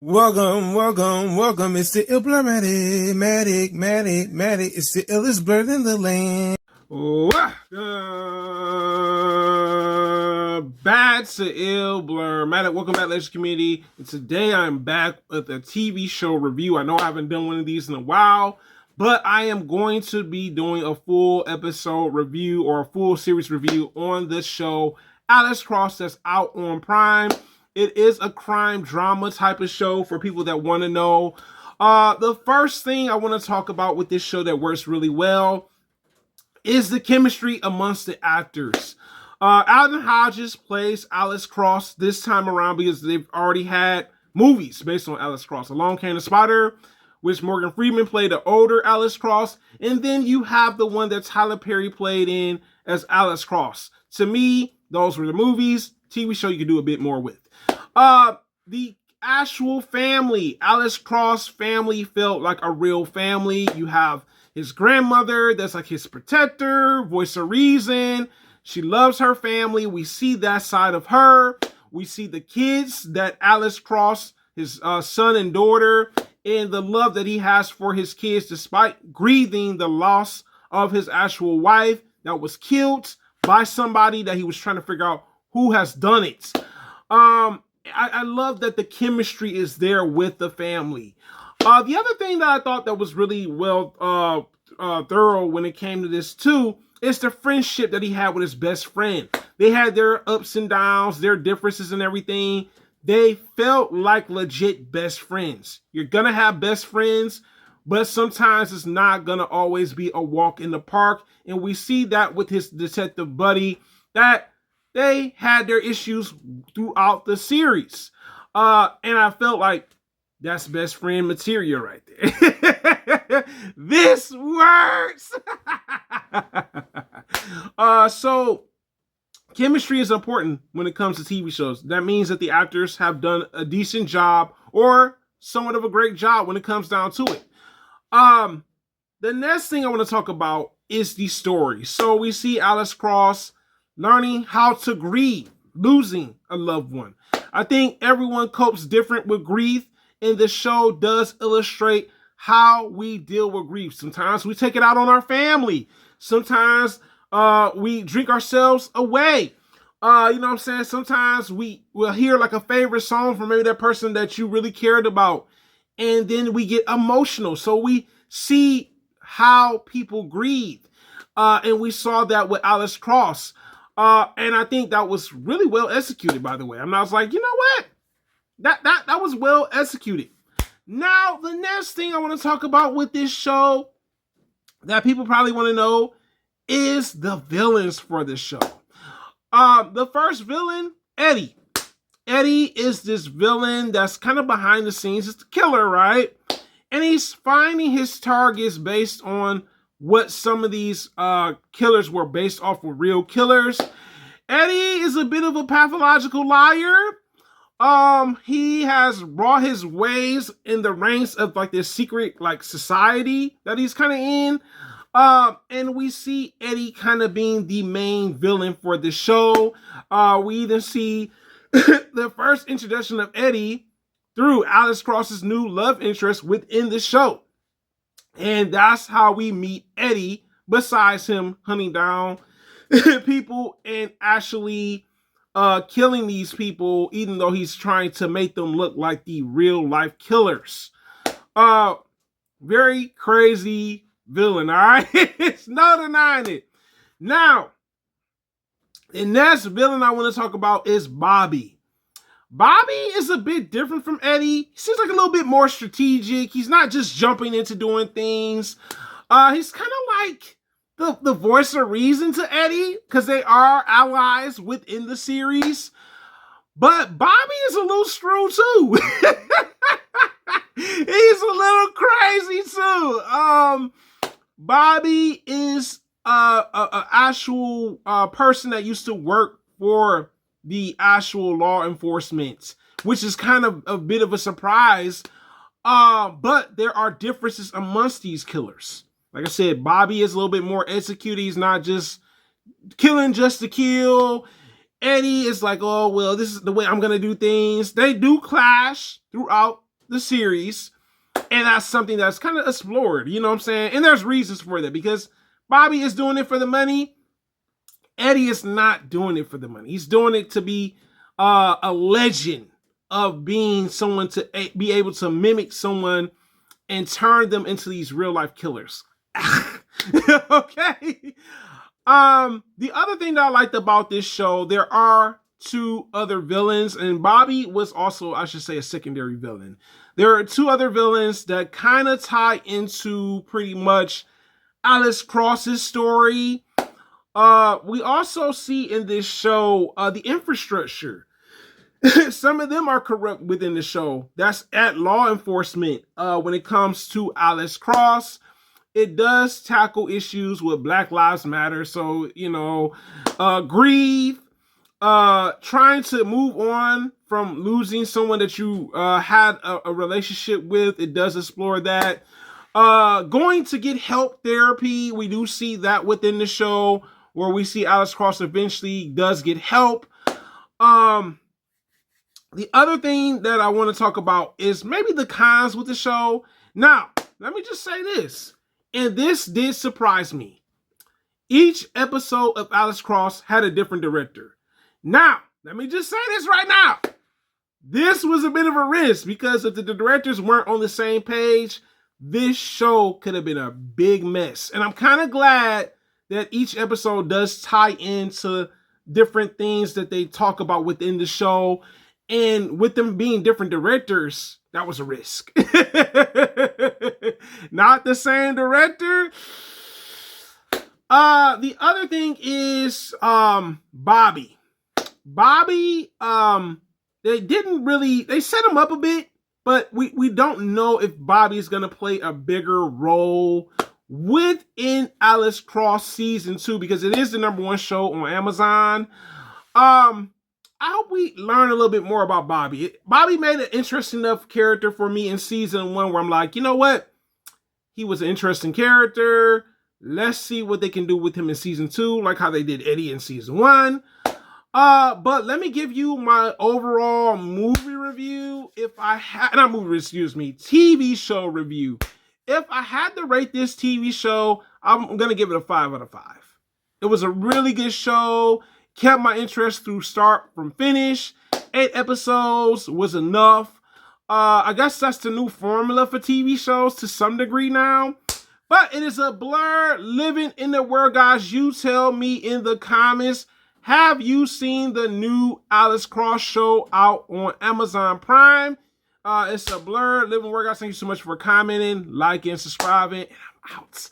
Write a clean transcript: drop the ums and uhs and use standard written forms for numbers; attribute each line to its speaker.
Speaker 1: Welcome. It's the Matic. It's the illest blurred in the land. Bad to ill blur. Matic, welcome back, Legends community. And today I'm back with a TV show review. I know I haven't done one of these in a while, but I am going to be doing a full episode review or a full series review on this show, Alexcross, that's out on Prime. It is a crime drama type of show for people that want to know. The first thing I want to talk about with this show that works really well is the chemistry amongst the actors. Alden Hodges plays Alexcross this time around because they've already had movies based on Alexcross. Along Came the Spider, which Morgan Freeman played the older Alexcross, and then you have the one that Tyler Perry played in as Alexcross. To me, those were the movies. TV show you could do a bit more with. The actual family, Alexcross family, felt like a real family. You have his grandmother that's like his protector, voice of reason. She loves her family. We see that side of her. We see the kids that Alexcross, his son and daughter, and the love that he has for his kids despite grieving the loss of his actual wife that was killed by somebody that he was trying to figure out who has done it. I love that the chemistry is there with the family. The other thing that I thought that was really well thorough when it came to this too is the friendship that he had with his best friend. They had their ups and downs, their differences and everything. They felt like legit best friends. You're gonna have best friends, but sometimes it's not gonna always be a walk in the park. And we see that with his detective buddy, that they had their issues throughout the series. And I felt like that's best friend material right there. This works. So chemistry is important when it comes to TV shows. That means that the actors have done a decent job or somewhat of a great job when it comes down to it. The next thing I want to talk about is the story. So we see Alexcross learning how to grieve, losing a loved one. I think everyone copes different with grief, and the show does illustrate how we deal with grief. Sometimes we take it out on our family. Sometimes we drink ourselves away. You know what I'm saying? Sometimes we will hear like a favorite song from maybe that person that you really cared about, and then we get emotional. So we see how people grieve. And we saw that with Alexcross. And I think that was really well executed, by the way. I was like, you know what? That was well executed. Now, the next thing I want to talk about with this show that people probably want to know is the villains for this show. The first villain, Eddie. Eddie is this villain that's kind of behind the scenes. It's the killer, right? And he's finding his targets based on what some of these killers were based off of real killers. Eddie is a bit of a pathological liar. He has brought his ways in the ranks of like this secret like society that he's kind of in. And we see Eddie kind of being the main villain for the show. We even see the first introduction of Eddie through Alexcross's new love interest within the show. And that's how we meet Eddie, besides him hunting down people and actually killing these people, even though he's trying to make them look like the real life killers. Very crazy villain, all right? It's no denying it. Now, the next villain I want to talk about is Bobby. Bobby is a bit different from Eddie. He seems like a little bit more strategic. He's not just jumping into doing things. He's kind of like the voice of reason to Eddie because they are allies within the series. But Bobby is a little screw too. He's a little crazy too. Bobby is a actual person that used to work for the actual law enforcement, which is kind of a bit of a surprise. But there are differences amongst these killers. Like I said, Bobby is a little bit more executed. He's not just killing just to kill. Eddie is like, oh, well, this is the way I'm going to do things. They do clash throughout the series, and that's something that's kind of explored, you know what I'm saying? And there's reasons for that, because Bobby is doing it for the money. Eddie is not doing it for the money. He's doing it to be a legend of being someone to be able to mimic someone and turn them into these real life killers. Okay. The other thing that I liked about this show, there are two other villains, and Bobby was also, I should say, a secondary villain. There are two other villains that kind of tie into pretty much Alexcross's story. We also see in this show the infrastructure. Some of them are corrupt within the show. That's at law enforcement. When it comes to Alexcross, it does tackle issues with Black Lives Matter. So, you know, grief, trying to move on from losing someone that you had a relationship with. It does explore that. Going to get help therapy. We do see that within the show, where we see Alexcross eventually does get help. The other thing that I want to talk about is maybe the cons with the show. Now, let me just say this, and this did surprise me. Each episode of Alexcross had a different director. Now, let me just say this right now. This was a bit of a risk, because if the directors weren't on the same page, this show could have been a big mess. And I'm kind of glad that each episode does tie into different things that they talk about within the show. And with them being different directors, that was a risk. Not the same director. The other thing is Bobby. Bobby, they set him up a bit, but we don't know if Bobby is going to play a bigger role within Alexcross season 2, because it is the #1 show on Amazon. I hope we learn a little bit more about Bobby. Bobby made an interesting enough character for me in season 1 where I'm like, you know what? He was an interesting character. Let's see what they can do with him in season 2, like how they did Eddie in season 1. But let me give you my overall movie review. TV show review. If I had to rate this TV show, I'm going to give it a 5 out of 5. It was a really good show. Kept my interest through start from finish. 8 episodes was enough. I guess that's the new formula for TV shows to some degree now. But it is a blur living in the world, guys. You tell me in the comments. Have you seen the new Alexcross show out on Amazon Prime? It's a blur living world, guys. Thank you so much for commenting, liking, subscribing. And I'm out.